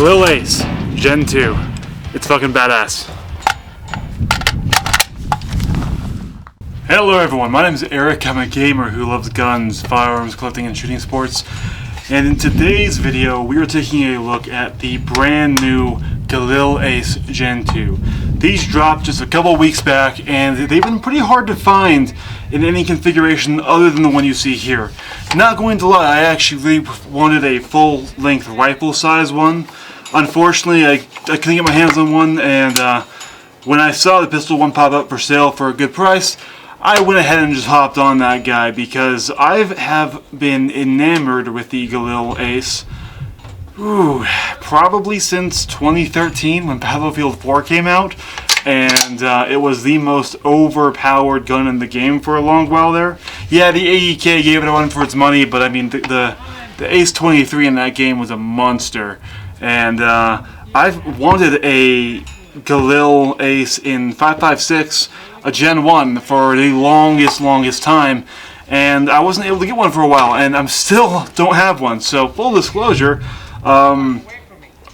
Galil Ace, Gen 2. It's fucking badass. Hello everyone, my name is Eric. I'm a gamer who loves guns, firearms, collecting, and shooting sports. And in today's video, we are taking a look at the brand new Galil Ace Gen 2. These dropped just a couple weeks back, and they've been pretty hard to find in any configuration other than the one you see here. Not going to lie, I actually really wanted a full-length rifle size one. Unfortunately, I couldn't get my hands on one, and when I saw the pistol one pop up for sale for a good price, I went ahead and just hopped on that guy because I have been enamored with the Galil Ace probably since 2013 when Battlefield 4 came out, and it was the most overpowered gun in the game for a long while there. Yeah, the AEK gave it a run for its money, but I mean the Ace 23 in that game was a monster, and I've wanted a Galil Ace in 5.56, a Gen 1 for the longest time, and I wasn't able to get one for a while, and I'm still don't have one. So full disclosure, while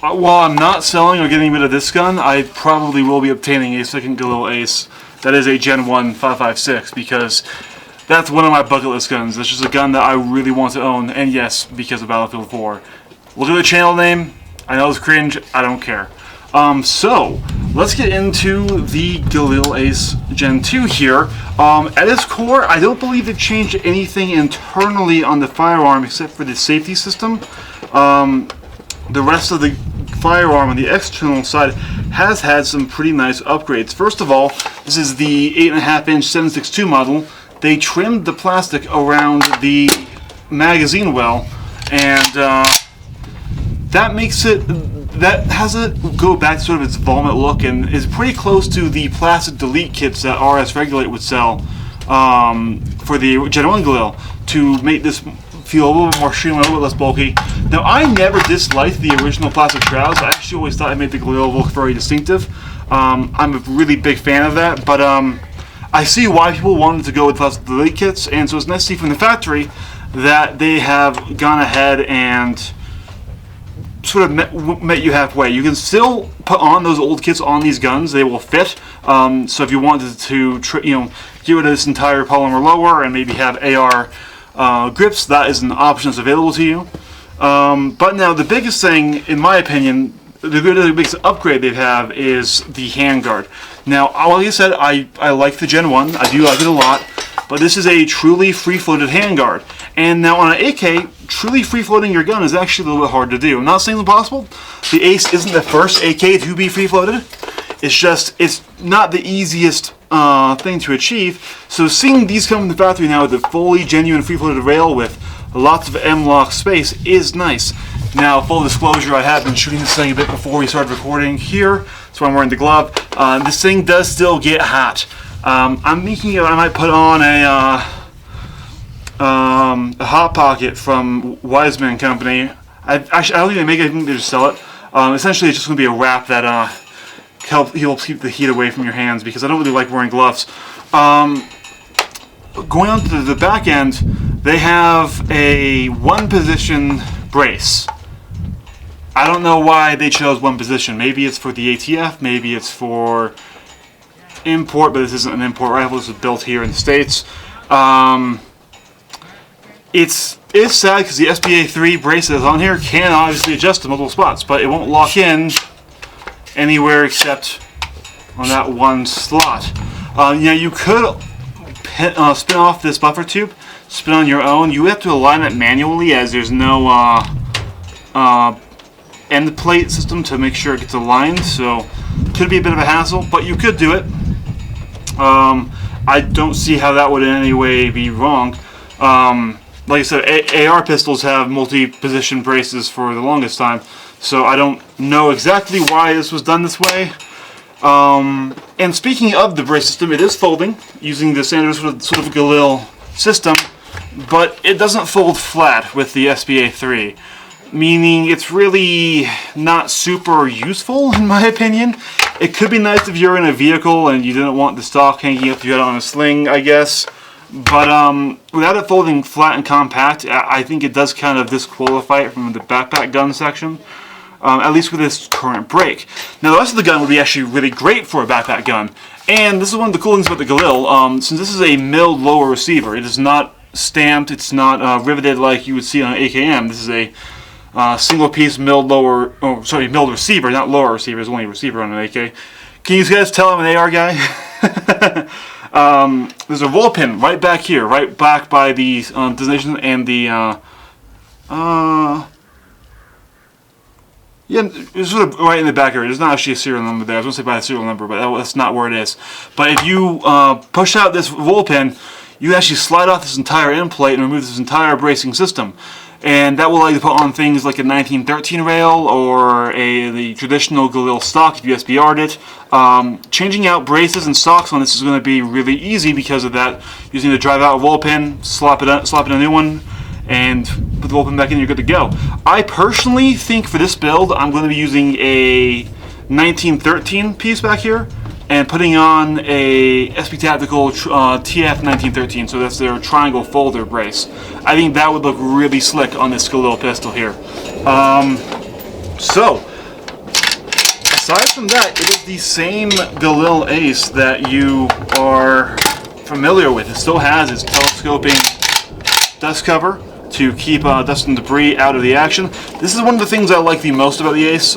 I'm not selling or getting rid of this gun, I probably will be obtaining a second Galil Ace that is a Gen 1 5.56 because that's one of my bucket list guns. That's just a gun that I really want to own, and yes, because of Battlefield 4. Look at the channel name. I know it's cringe. I don't care. So let's get into the Galil Ace Gen 2 here. At its core, I don't believe they've changed anything internally on the firearm except for the safety system. The rest of the firearm on the external side has had some pretty nice upgrades. First of all, this is the 8.5-inch 7.62 model. They trimmed the plastic around the magazine well, and that makes it, that has it go back to sort of its vomit look and is pretty close to the plastic delete kits that RS Regulate would sell for the Gen 1 Galil to make this feel a little bit more streamlined, a little bit less bulky. Now, I never disliked the original plastic shrouds. I actually always thought it made the Galil look very distinctive. I'm a really big fan of that, but I see why people wanted to go with plastic delete kits, and so it's nice to see from the factory that they have gone ahead and sort of met you halfway. You can still put on those old kits on these guns; they will fit. So if you wanted to, get rid of this entire polymer lower and maybe have AR grips, that is an option that's available to you. But now the biggest thing, in my opinion, the biggest upgrade they have is the handguard. Now, like I said, I like the Gen 1. I do like it a lot. But this is a truly free-floated handguard. And now on an AK, truly free-floating your gun is actually a little bit hard to do. I'm not saying it's impossible. The Ace isn't the first AK to be free-floated. It's just, it's not the easiest thing to achieve. So seeing these come from the factory now with a fully genuine free-floated rail with lots of M-LOK space is nice. Now, full disclosure, I have been shooting this thing a bit before we started recording here. That's why I'm wearing the glove. This thing does still get hot. I'm thinking I might put on a Hot Pocket from Wiseman Company. I don't think they make it, I think they just sell it. Essentially, it's just going to be a wrap that helps keep the heat away from your hands because I don't really like wearing gloves. Going on to the back end, they have a one-position brace. I don't know why they chose one position. Maybe it's for the ATF, maybe it's for import, but this isn't an import rifle. This is built here in the States. It's sad because the SPA3 brace that's on here can obviously adjust to multiple spots, but it won't lock in anywhere except on that one slot. You could spin off this buffer tube, spin on your own. You have to align it manually as there's no end plate system to make sure it gets aligned, so it could be a bit of a hassle, but you could do it. I don't see how that would in any way be wrong. Like I said, AR pistols have multi-position braces for the longest time, so I don't know exactly why this was done this way. And speaking of the brace system, it is folding using the standard sort of Galil system, but it doesn't fold flat with the SPA3, meaning it's really not super useful in my opinion. It could be nice if you're in a vehicle and you didn't want the stock hanging up, you got it on a sling, I guess. But without it folding flat and compact, I think it does kind of disqualify it from the backpack gun section. at least with this current break. Now the rest of the gun would be actually really great for a backpack gun, and this is one of the cool things about the Galil. Since this is a milled lower receiver, it is not stamped, it's not riveted like you would see on an AKM. This is a single piece milled milled receiver, not lower receiver. There's only a receiver on an AK. Can you guys tell I'm an AR guy? There's a roll pin right back here, right back by the designation and the yeah, it's sort of right in the back area. There's not actually a serial number there. I was going to say by the serial number, but that's not where it is. But if you push out this roll pin, you actually slide off this entire end plate and remove this entire bracing system. And that will allow you to put on things like a 1913 rail or the traditional Galil stock if you SBR'd it. Changing out braces and stocks on this is going to be really easy because of that. Using the drive out roll pin, slap in a new one, and put the roll pin back in, you're good to go. I personally think for this build, I'm going to be using a 1913 piece back here and putting on a SP Tactical TF 1913, so that's their triangle folder brace. I think that would look really slick on this Galil pistol here. So, aside from that, it is the same Galil Ace that you are familiar with. It still has its telescoping dust cover to keep dust and debris out of the action. This is one of the things I like the most about the Ace,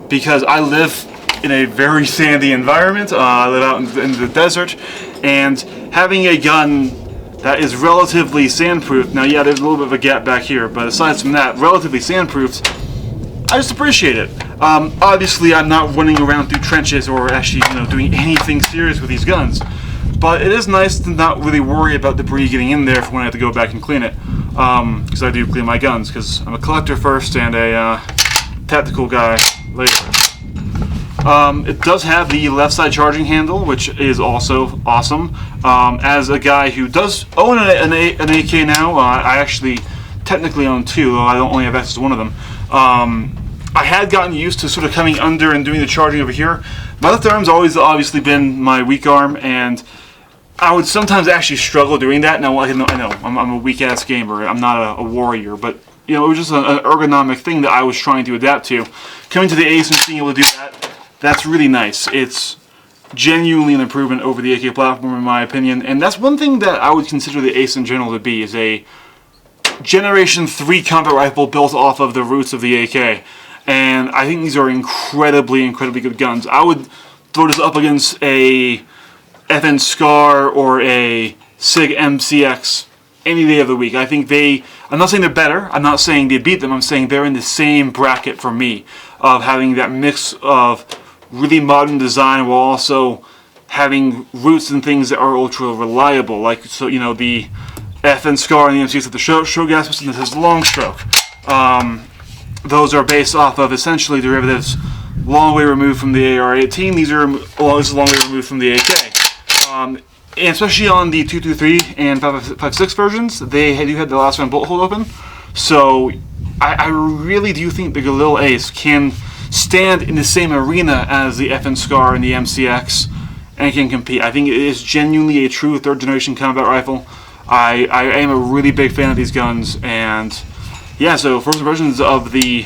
because I live in a very sandy environment. I live out in the desert, and having a gun that is relatively sandproof. Now, yeah, there's a little bit of a gap back here, but aside from that, relatively sandproofed, I just appreciate it. Obviously, I'm not running around through trenches or actually, doing anything serious with these guns, but it is nice to not really worry about debris getting in there for when I have to go back and clean it, because I do clean my guns, because I'm a collector first and a tactical guy later. It does have the left side charging handle, which is also awesome. As a guy who does own an AK now, I actually technically own two, though I don't only have access to one of them. I had gotten used to sort of coming under and doing the charging over here. My left arm's always obviously been my weak arm, and I would sometimes actually struggle doing that. Now, I know I'm a weak-ass gamer. I'm not a warrior, but it was just an ergonomic thing that I was trying to adapt to. Coming to the Ace and being able to do that, that's really nice. It's genuinely an improvement over the AK platform, in my opinion, and that's one thing that I would consider the Ace in general to be, is a Generation 3 combat rifle built off of the roots of the AK, and I think these are incredibly, incredibly good guns. I would throw this up against a FN Scar or a SIG MCX any day of the week. I think I'm not saying they're better, I'm not saying they beat them, I'm saying they're in the same bracket for me, of having that mix of really modern design while also having roots and things that are ultra reliable. Like, so the FN Scar and the MCX with the show gas piston that has long stroke. Those are based off of essentially derivatives long way removed from the AR-18. This is a long way removed from the AK. And especially on the 223 and 556 versions, they do have the last round bolt hole open. So I really do think the Galil Ace can stand in the same arena as the FN Scar and the MCX and can compete. I think it is genuinely a true third generation combat rifle. I am a really big fan of these guns, and yeah, so first impressions of the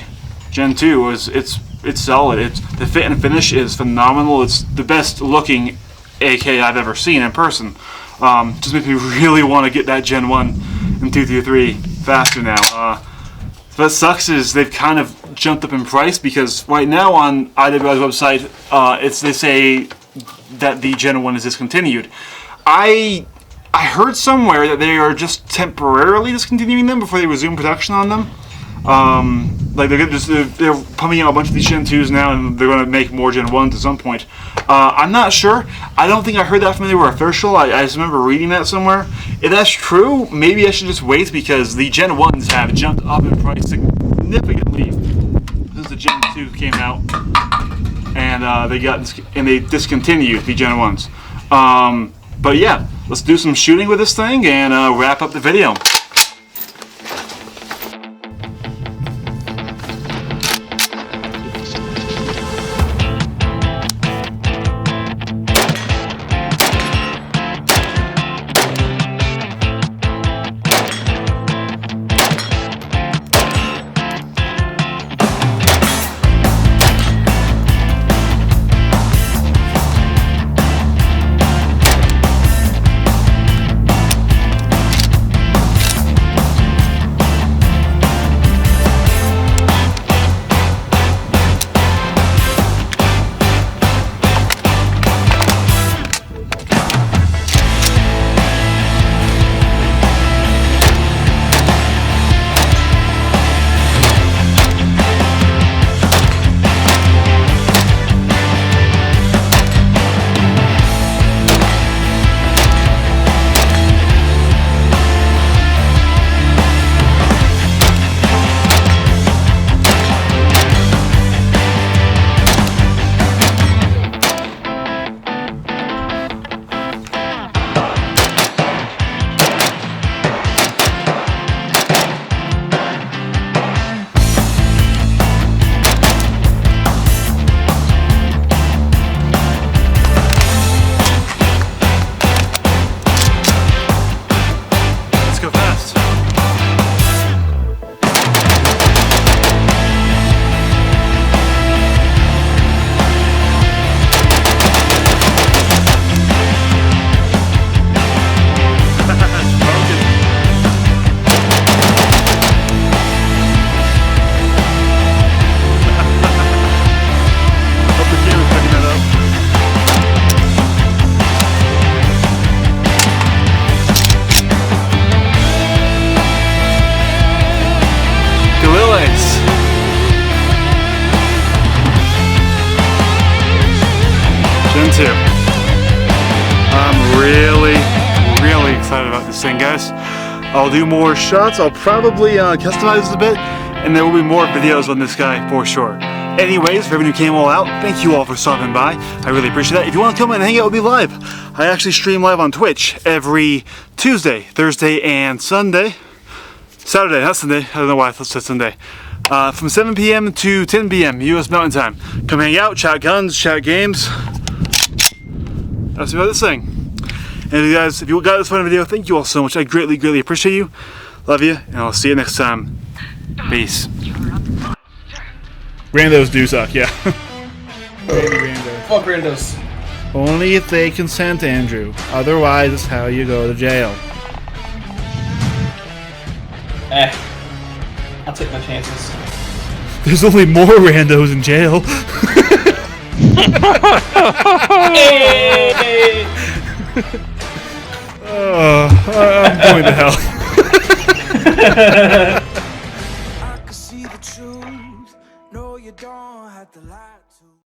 Gen 2 it's solid. The fit and finish is phenomenal. It's the best looking AK I've ever seen in person. Just makes me really want to get that Gen 1 and 233 faster now. What sucks is they've kind of jumped up in price, because right now on IWI's website, they say that the Gen 1 is discontinued. I heard somewhere that they are just temporarily discontinuing them before they resume production on them. Like they're pumping out a bunch of these Gen 2s now, and they're going to make more Gen 1s at some point. I'm not sure. I don't think I heard that from they were official. I just remember reading that somewhere. If that's true, maybe I should just wait, because the Gen 1s have jumped up in price significantly since the Gen 2 came out, and they discontinued the Gen 1s. But yeah, let's do some shooting with this thing and wrap up the video. too. I'm really excited about this thing, guys. I'll do more shots. I'll probably customize this a bit, and there will be more videos on this guy for sure. Anyways, for everyone who came all out, thank you all for stopping by. I really appreciate that. If you want to come and hang out with me live, I actually stream live on Twitch every Tuesday, Thursday, and Sunday. Saturday, not Sunday. I don't know why I said Sunday. From 7 p.m. to 10 p.m. U.S. Mountain Time. Come hang out, chat guns, chat games. That's about this thing. And guys, if you got this fun video, thank you all so much. I greatly appreciate you. Love you, and I'll see you next time. Peace. Randos do suck, yeah. Fuck randos. Only if they consent, Andrew. Otherwise, it's how you go to jail. I'll take my chances. There's only more randos in jail. Hey! I'm going to hell. I can see the truth. No, you don't have to lie to